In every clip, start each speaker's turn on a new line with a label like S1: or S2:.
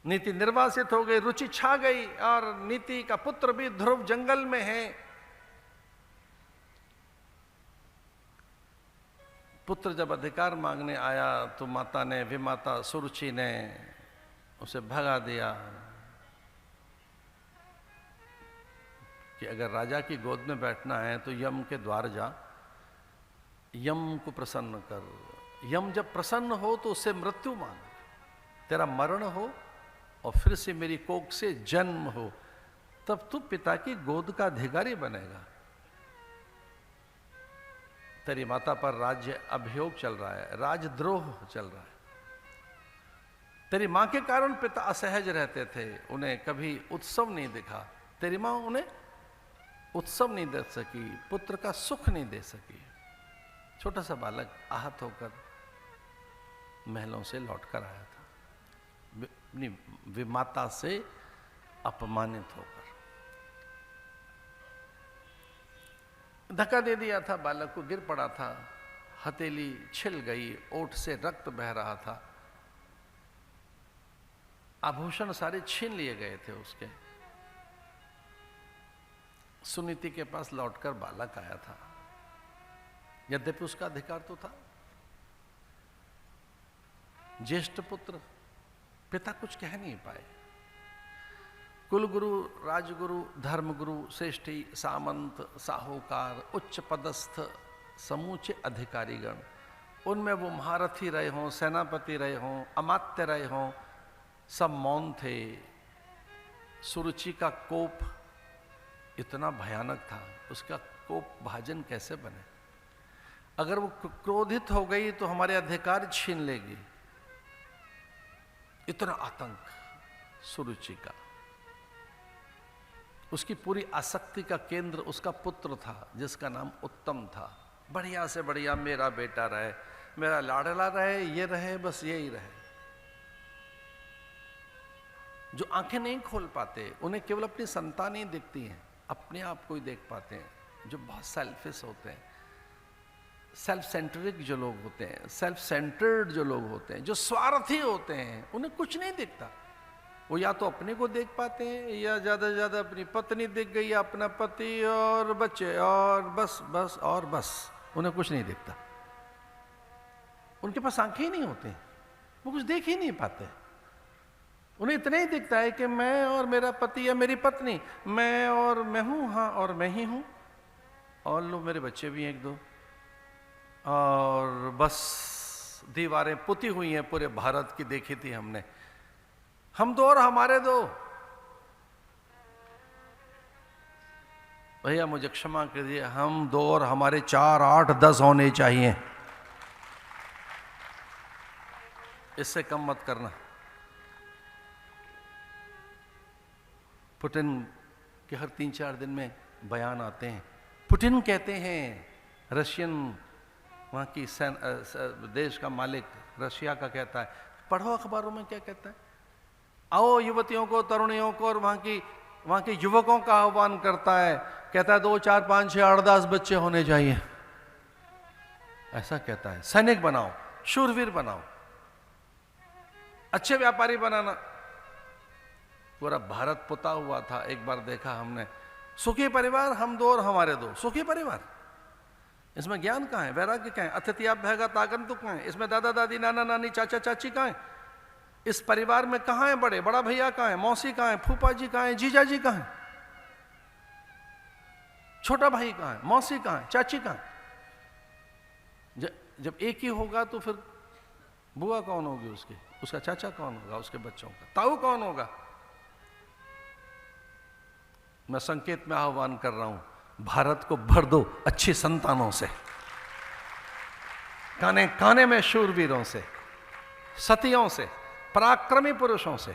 S1: नीति निर्वासित हो गई, रुचि छा गई और नीति का पुत्र भी ध्रुव जंगल में है। पुत्र जब अधिकार मांगने आया तो माता ने, विमाता सुरुचि ने उसे भगा दिया कि अगर राजा की गोद में बैठना है तो यम के द्वार जा, यम को प्रसन्न कर। यम जब प्रसन्न हो तो उससे मृत्यु मांग, तेरा मरण हो और फिर से मेरी कोख से जन्म हो, तब तू पिता की गोद का अधिकारी बनेगा। तेरी माता पर राज्य अभियोग चल रहा है, राजद्रोह चल रहा है। तेरी मां के कारण पिता असहज रहते थे, उन्हें कभी उत्सव नहीं दिखा। तेरी मां उन्हें उत्सव नहीं दे सकी, पुत्र का सुख नहीं दे सकी। छोटा सा बालक आहत होकर महलों से लौटकर आया था, अपनी विमाता से अपमानित होकर। धक्का दे दिया था, बालक को, गिर पड़ा था, हथेली छिल गई, ओठ से रक्त बह रहा था, आभूषण सारे छीन लिए गए थे उसके। सुनीति के पास लौटकर बालक आया था, यद्यपि उसका अधिकार तो था। ज्येष्ठ पुत्र, पिता कुछ कह नहीं पाए। कुलगुरु, राजगुरु, धर्मगुरु, श्रेष्ठी, सामंत, साहूकार, उच्च पदस्थ समूचे अधिकारीगण, उनमें वो महारथी रहे हों, सेनापति रहे हों, अमात्य रहे हों, सब मौन थे। सुरुचि का कोप इतना भयानक था, उसका कोप भाजन कैसे बने? अगर वो क्रोधित हो गई तो हमारे अधिकार छीन लेगी। इतना आतंक सुरुचि का। उसकी पूरी आसक्ति का केंद्र उसका पुत्र था, जिसका नाम उत्तम था। बढ़िया से बढ़िया मेरा बेटा रहे, मेरा लाडला रहे, ये रहे, बस यही रहे। जो आंखें नहीं खोल पाते, उन्हें केवल अपनी संतान ही दिखती हैं, अपने आप को ही देख पाते हैं। जो बहुत सेल्फिश होते हैं, सेल्फ सेंट्रिक जो लोग होते हैं, सेल्फ सेंटर्ड जो लोग होते हैं, जो स्वार्थी होते हैं, उन्हें कुछ नहीं दिखता। वो या तो अपने को देख पाते हैं, या ज्यादा से ज्यादा अपनी पत्नी दिख गई, या अपना पति और बच्चे, और बस बस और बस, उन्हें कुछ नहीं दिखता। उनके पास आंखें ही नहीं होती, वो कुछ देख ही नहीं पाते। उन्हें इतना ही दिखता है कि मैं और मेरा पति या मेरी पत्नी, मैं और मैं हूं, हाँ और मैं ही हूं, और लो मेरे बच्चे भी एक दो, और बस दीवारें पुती हुई हैं पूरे भारत की, देखी थी हमने, हम दो और हमारे दो। भैया मुझे क्षमा कीजिए, हम दो और हमारे 4, 8, 10 होने चाहिए, इससे कम मत करना। पुतिन के हर 3-4 दिन में बयान आते हैं। पुतिन कहते हैं, रशियन वहाँ की देश का मालिक रशिया का कहता है, पढ़ो अखबारों में क्या कहता है, आओ युवतियों को, तरुणियों को और वहाँ के युवकों का आह्वान करता है, कहता है 2, 4, 5, 6, 8, 10 बच्चे होने चाहिए। ऐसा कहता है, सैनिक बनाओ, शूरवीर बनाओ, अच्छे व्यापारी बनाना। पूरा भारत पुता हुआ था, एक बार देखा हमने, सुखी परिवार, हम दो और हमारे दो, सुखी परिवार। इसमें ज्ञान कहाँ है, वैराग्य कहाँ है, अतिथ्याभ्यागत आगंतुक कहाँ है, इसमें दादा दादी, नाना नानी, चाचा चाची कहाँ है, इस परिवार में कहाँ है बड़े, बड़ा भैया कहाँ है, मौसी कहाँ है, फूफा जी कहाँ है, जीजा जी कहाँ है, छोटा भाई कहाँ है, मौसी कहाँ है, चाची कहाँ है? जब एक ही होगा तो फिर बुआ कौन होगी उसकी, उसका चाचा कौन होगा, उसके बच्चों का ताऊ कौन होगा? मैं संकेत में आह्वान कर रहा हूं, भारत को भर दो अच्छी संतानों से, काने काने में शूरवीरों से, सतियों से, पराक्रमी पुरुषों से,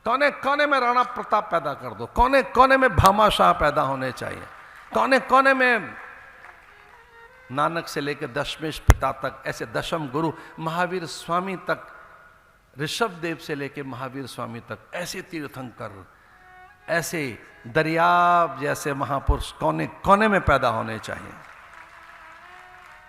S1: कोने कोने में राणा प्रताप पैदा कर दो, कोने कोने में भामाशाह पैदा होने चाहिए, कोने कोने में नानक से लेकर दशमेश पिता तक, ऐसे दशम गुरु महावीर स्वामी तक, ऋषभ देव से लेकर महावीर स्वामी तक, ऐसे तीर्थंकर, ऐसे दरियाब जैसे महापुरुष कोने कोने में पैदा होने चाहिए।